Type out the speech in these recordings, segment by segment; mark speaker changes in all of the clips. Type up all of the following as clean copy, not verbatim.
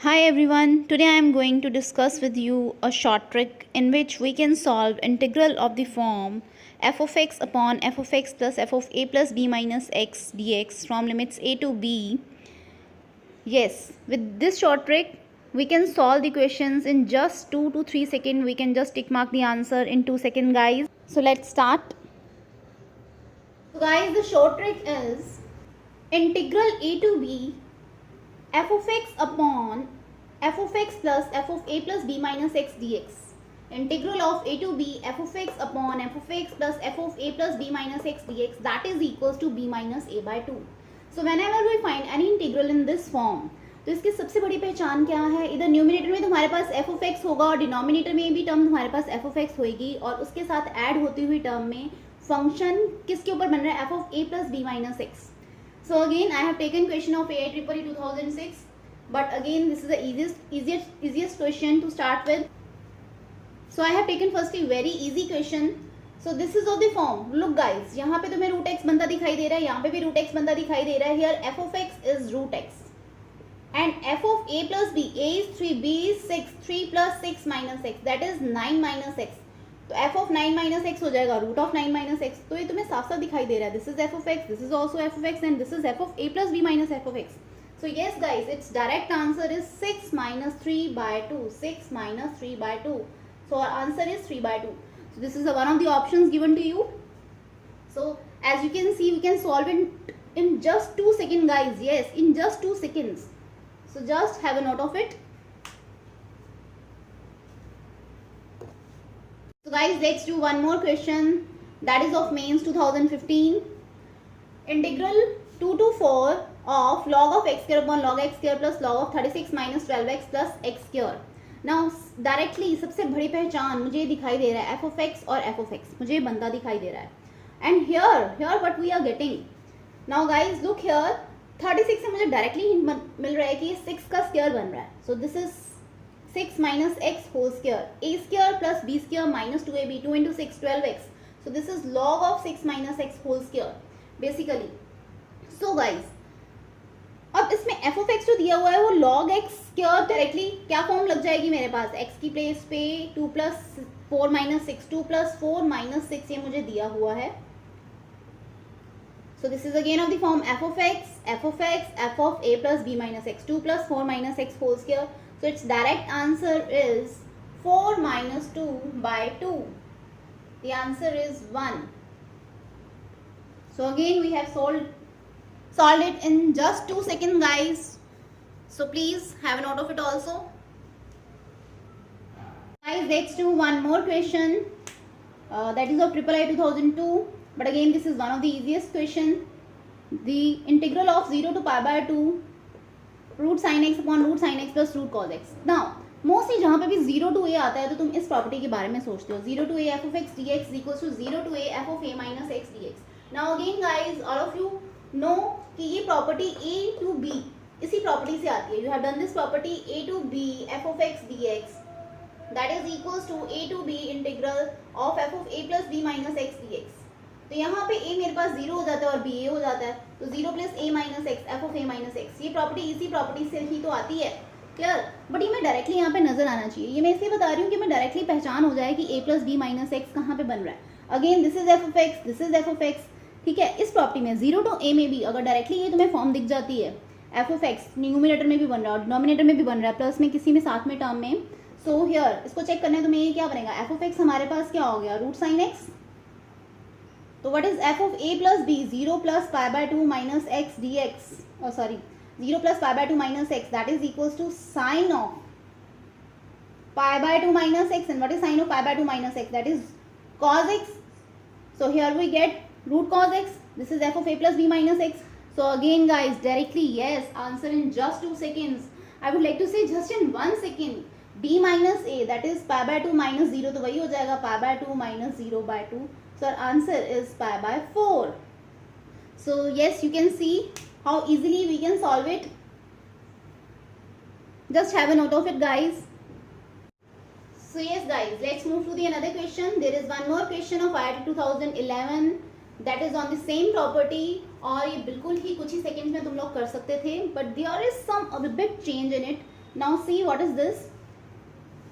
Speaker 1: Hi everyone, today I am going to discuss with you a short trick in which we can solve integral of the form f of x upon f of x plus f of a plus b minus x dx from limits a to b. Yes, with this short trick we can solve the questions in just 2 to 3 seconds. We can just tick mark the answer in 2 seconds, guys. So let's start. So guys, the short trick is integral a to b f of x upon f of x plus f of a plus b minus x dx. Integral of a to b f of x upon f of x plus f of a plus b minus x dx, that is equals to b minus a by 2. So whenever we find any integral in this form, तो इसकी सबसे बड़ी पहचान क्या है, इधर numerator में तुम्हारे पास f of x होगा और डिनोमिनेटर में भी टर्म तुम्हारे पास f of x होगी और उसके साथ ऐड होती हुई टर्म में फंक्शन किसके ऊपर बन रहा है, f of a plus b minus x. So again I have taken question of AIEEE 2006, but again this is the easiest question to start with. So I have taken firstly very easy question. So this is of the form. Look guys, यहाँ पे तुम्हें root x बनता दिखाई दे रहा है, यहाँ पे भी root x बनता दिखाई दे रहा है. Here f of x is root x and f of a plus b, a is 3, b is 6, 3 plus 6 minus x, that is 9 minus x. तो f of 9 minus x हो जाएगा root of 9 minus x. तो ये तुम्हें साफ साफ दिखाई दे रहा है. This is f of x, this is also f of x and this is f of a plus b minus f of x. So yes guys, its direct answer is 6 minus 3 by 2. 6 minus 3 by 2. So our answer is 3 by 2. So this is one of the options given to you. So as you can see, we can solve it in just 2 seconds guys. Yes, in just 2 seconds. So just have a note of it. So guys, let's do one more question, that is of mains 2015. Integral 2 to 4 of log of x square upon log x square plus log of 36 minus 12x plus x square. Now directly सबसे बड़ी पहचान मुझे दिखाई दे रहा है f of x और f of x, मुझे बनता दिखाई दे रहा है. And here what we are getting. Now guys look here, 36 से मुझे directly hint मिल रहा है कि 6 का square बन रहा है. So this is 6 minus x whole square, a square plus b square minus 2ab, 2 into 6, 12x. So this is log of 6 minus x whole square basically. So guys, अब इसमें f of x जो दिया हुआ है वो log x square directly क्या form लग जाएगी मेरे पास, x की प्लेस पे 2 plus 4 minus 6, 2 plus 4 minus 6 ये मुझे दिया हुआ है. So this is again of the form f of x, f of x, f of a plus b minus x, 2 plus 4 minus x whole square. So its direct answer is 4 minus 2 by 2. The answer is 1. So again we have solved it in just 2 seconds guys. So please have a note of it also. Guys, let's do one more question. That is of IIII 2002. But again this is one of the easiest question. The integral of 0 to pi by 2 root sine x upon root sine x plus root cos x. Now mostly जहाँ पे भी 0 to a आता है तो तुम इस property के बारे में सोचते हो, 0 to a f of x dx is equals to 0 to a f of a minus x dx. Now again guys, all of you know कि ये प्रॉपर्टी a to b इसी प्रॉपर्टी से आती है. You have done this property a to b f of x dx, that is equals to a to b integral of f of a plus b minus x dx. तो यहाँ पे a मेरे पास 0 हो जाता है और b a हो जाता है, तो 0 plus a minus x F of a minus x, ये प्रॉपर्टी इसी प्रॉपर्टी से ही तो आती है. क्लियर. बट ये मैं डायरेक्टली यहाँ पे नजर आना चाहिए. ये मैं इसलिए बता रही हूँ कि मैं डायरेक्टली पहचान हो जाए कि a plus b minus x कहाँ पे बन रहा है. Again this is f of x, this is f of x. ठीक है, इस प्रॉपर्टी में 0 to a में भी अगर डायरेक्टली ये तुम्हें फॉर्म दिख जाती है, एफ ऑफ एक्स न्यूमिनेटर में भी बन रहा है और डिनोमिनेटर में भी बन रहा है, प्लस में किसी में साथ में टर्म में. सो हियर इसको चेक करने तुम्हें ये क्या बनेगा, एफ ऑफ एक्स हमारे पास क्या हो गया, रूट साइन एक्स. तो what is f of a plus b, 0 plus pi by 2 minus x dx, 0 plus pi by 2 minus x, that is equals to sine of pi by 2 minus x. And what is sine of pi by 2 minus x, that is cos x. So here we get root cos x. This is f of a plus b minus x. So again guys, directly yes, answer in just 2 seconds. I would like to say just in 1 second. b minus a, that is pi by 2 minus 0, तो वही हो जाएगा pi by 2 minus 0 by 2. So our answer is pi by 4. So yes, you can see how easily we can solve it. Just have a note of it guys. So yes guys, let's move to the another question. There is one more question of IIT 2011 that is on the same property, और ये बिल्कुल ही कुछ ही seconds में तुम लोग कर सकते थे, but there is some a bit change in it. Now see what is this.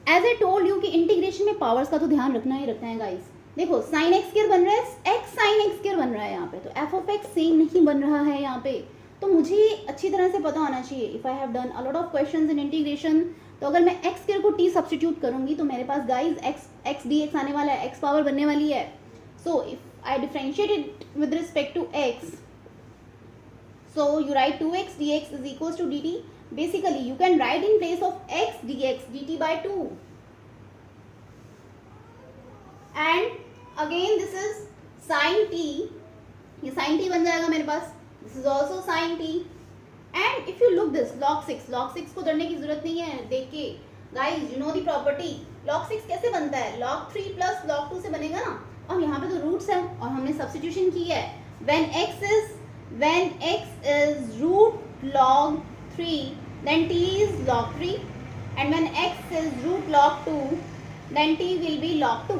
Speaker 1: As I told you कि इंटीग्रेशन में पावर्स का तो ध्यान रखना ही रखना है गाइस. देखो साइन एक्स स्क्वायर बन रहा है, एक्स साइन एक्स स्क्वायर बन रहा है यहाँ पे, तो एफ ऑफ एक्स सेम नहीं बन रहा है यहाँ पे. तो मुझे अच्छी तरह से पता होना चाहिए. If I have done a lot of questions in integration, तो अगर मैं एक्स स्क्वायर को टी सब्स्टिट्यूट करूंगी तो मेरे पास गाइस एक्स डी एक्स आने वाला है, एक्स पावर बनने वाली है. So if I differentiate it with respect to x, so you write 2x dx is equals to dt. Basically you can write in place of x dx dt by 2, and again this is sin t, ये sin t बन जाएगा मेरे पास. This is also sin t, and if you look this log 6 को डरने की जरूरत नहीं है. देख के guys you know the property. log 6 कैसे बनता है? log 3 plus log 2 से बनेगा ना. अब यहाँ पे तो रूट्स है और हमने सब्स्टिट्यूशन की है. when x is root log 3, then t is log 3, and when x is root log 2, then t will be log 2.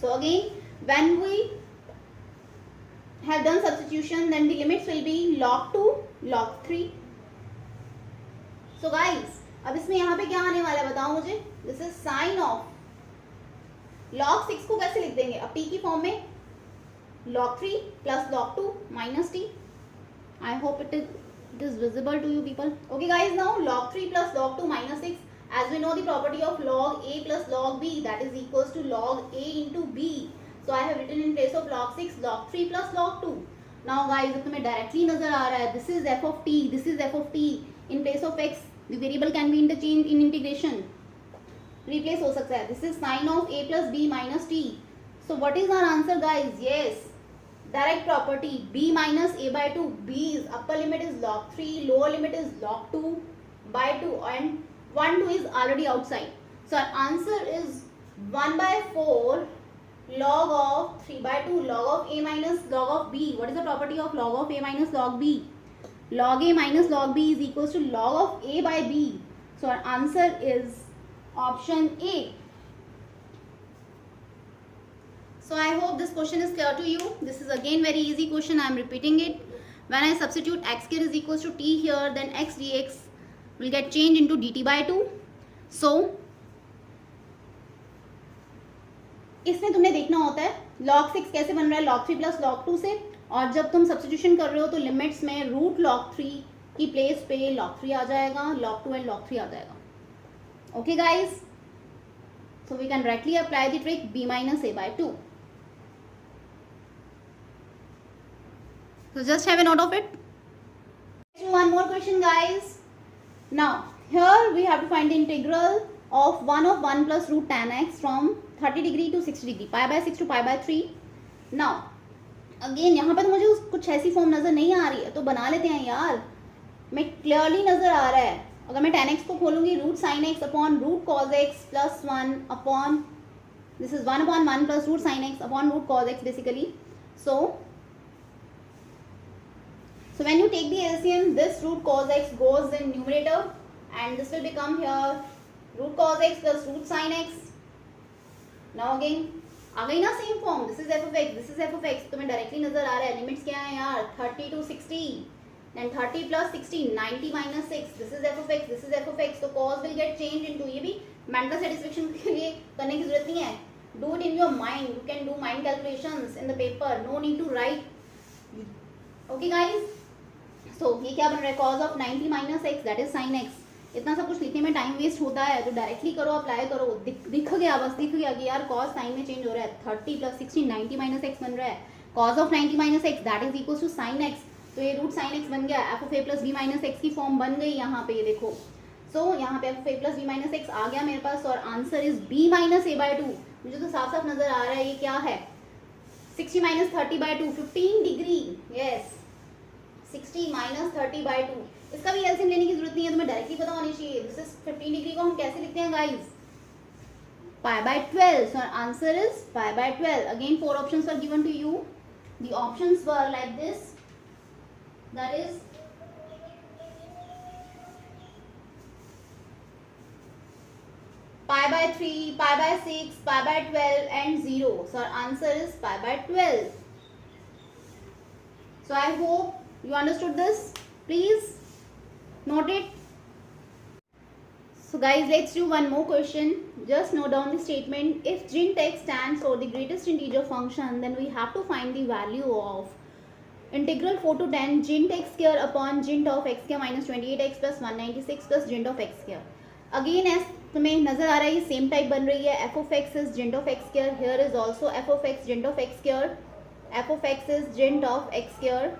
Speaker 1: So again when we have done substitution, then the limits will be log 2 log 3. So guys अब इसमें यहाँ पे क्या आने वाला है बताओ मुझे. This is sin of log 6 को कैसे लिख देंगे अब t की फॉर्म में, log 3 plus log 2 minus t. I hope it is visible to you people. Okay guys, now log 3 plus log 2 minus 6. As we know the property of log a plus log b, that is equals to log a into b. So I have written in place of log 6 log 3 plus log 2. Now guys, if तुम्हें directly नजर आ रहा है, this is f of t, this is f of t. In place of x, the variable can be interchanged in integration. Replace हो सकता है. This is sin of a plus b minus t. So what is our answer guys? Yes, direct property, b minus a by 2. b's upper limit is log 3, lower limit is log 2 by 2, and 1 2 is already outside. So our answer is 1 by 4 log of 3 by 2 log of a minus log of b. What is the property of log of a minus log b? Log a minus log b is equals to log of a by b. So our answer is option A. So I hope this question is clear to you. This is again very easy question. I am repeating it. When I substitute x square is equals to t here, then x dx will get changed into dt by 2. So इसमें तुमने देखना होता है log 6 कैसे बन रहा है log 3 plus log 2 से, और जब तुम सब्स्टिट्यूशन कर रहे हो तो लिमिट्स में रूट log 3 की प्लेस पे log 3 आ जाएगा, log 2 and log 3 आ जाएगा. Okay guys, so we can directly apply the trick b minus a by 2. So just have a note of it. Let's do one more question guys. Now here we have to find the integral of 1 plus root tan x from 30 degree to 60 degree, pi by 6 to pi by 3. Now again यहाँ पे तो मुझे कुछ ऐसी form नज़र नहीं आ रही है, तो बना लेते हैं यार. मैं क्लियरली नज़र आ रहा है. अगर मैं tan x को खोलूंगी, root sine x upon root cos x plus 1 upon, this is 1 upon 1 plus root sin x upon root cos x basically. So when you take the LCM, this root cos x goes in numerator and this will become here root cos x plus root sin x. Now again आ गई ना same form. This is f of x, this is f of x. तुम्हें directly नजर आ रहा है. Limits क्या है यार, 30 to 60, then 30 plus 60, 90 minus 6. This is f of x, this is f of x. So cos will get changed into, ये भी mental satisfaction के लिए करने की जरूरत नहीं है. Do it in your mind. You can do mind calculations in the paper. No need to write. Okay guys. So ये क्या बन रहा है, cos of 90 minus x, that is sin x. इतना सब कुछ लिखने में टाइम वेस्ट होता है, तो डायरेक्टली करो, अप्लाई करो. दिख गया, बस दिख गया कि यार cos साइन में चेंज हो रहा है. 30 plus 60, 90 minus x बन रहा है. cos of 90 minus x, that is equals to sin x. तो ये रूट साइन x बन गया. f of a plus b minus x की फॉर्म बन गई यहाँ पे, ये देखो. सो यहाँ पे f of a plus b minus x आ गया मेरे पास, और answer is b minus a by 2. मुझे तो साफ साफ नजर आ रहा है ये क्या है. 60 minus 30 by 2, 15 degree. Yes, 60 minus 30 by 2. इसका भी एलसीएम लेने की जरूरत नहीं है, तुम्हें डायरेक्टली पता होनी चाहिए. दिस इज 15 डिग्री को हम कैसे लिखते हैं guys, pi by 12. So our answer is pi by 12. Again 4 options were given to you. The options were like this, that is pi by 3, pi by 6, pi by 12 and 0. So our answer is pi by 12. So I hope you understood this. Please note it. So guys, let's do one more question. Just note down the statement. If gint x stands for the greatest integer function, then we have to find the value of integral 4 to 10 gint x square upon gint of x square minus 28x plus 196 plus gint of x square. Again, as तुम्हें नजर आ रहा है, ये same type बन रही है. f of x is gint of x square. Here is also f of x gint of x square. f of x is gint of x square.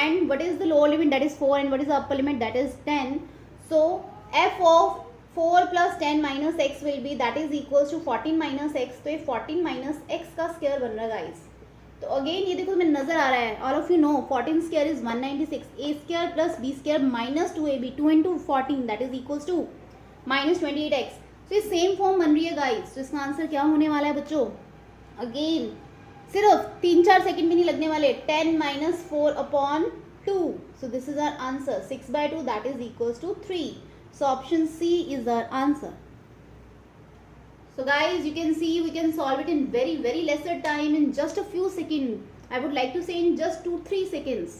Speaker 1: And what is the lower limit? That is 4. And what is the upper limit? That is 10. So f of 4 plus 10 minus x will be, that is equals to 14 minus x. तो ये 14 minus x का square बन रहा है guys. तो again ये देखो तुम्हें नजर आ रहा है. All of you know 14 square is 196. a square plus b square minus 2ab. 2 into 14 that is equals to minus 28x. तो ये सेम फॉर्म बन रही है गाइस. तो इसका आंसर क्या होने वाला है बच्चों? अगेन सिर्फ 3-4 सेकंड भी नहीं लगने वाले. 10 minus 4 upon 2. So this is our answer. 6/2 that is equals to 3. So option C is our answer. So guys, you can see we can solve it in very lesser time, in just a few seconds. I would like to say in just 2-3 seconds.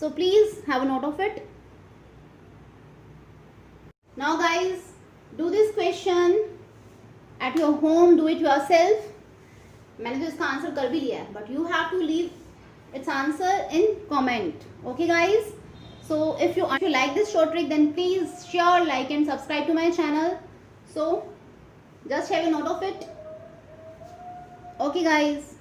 Speaker 1: So please have a note of it. Now guys, do this question at your home. Do it yourself. मैंने तो इसका answer कर भी लिया है, but you have to leave its answer in comment. Okay guys? So if you like this short trick, then please share, like and subscribe to my channel. So just have a note of it. Okay guys.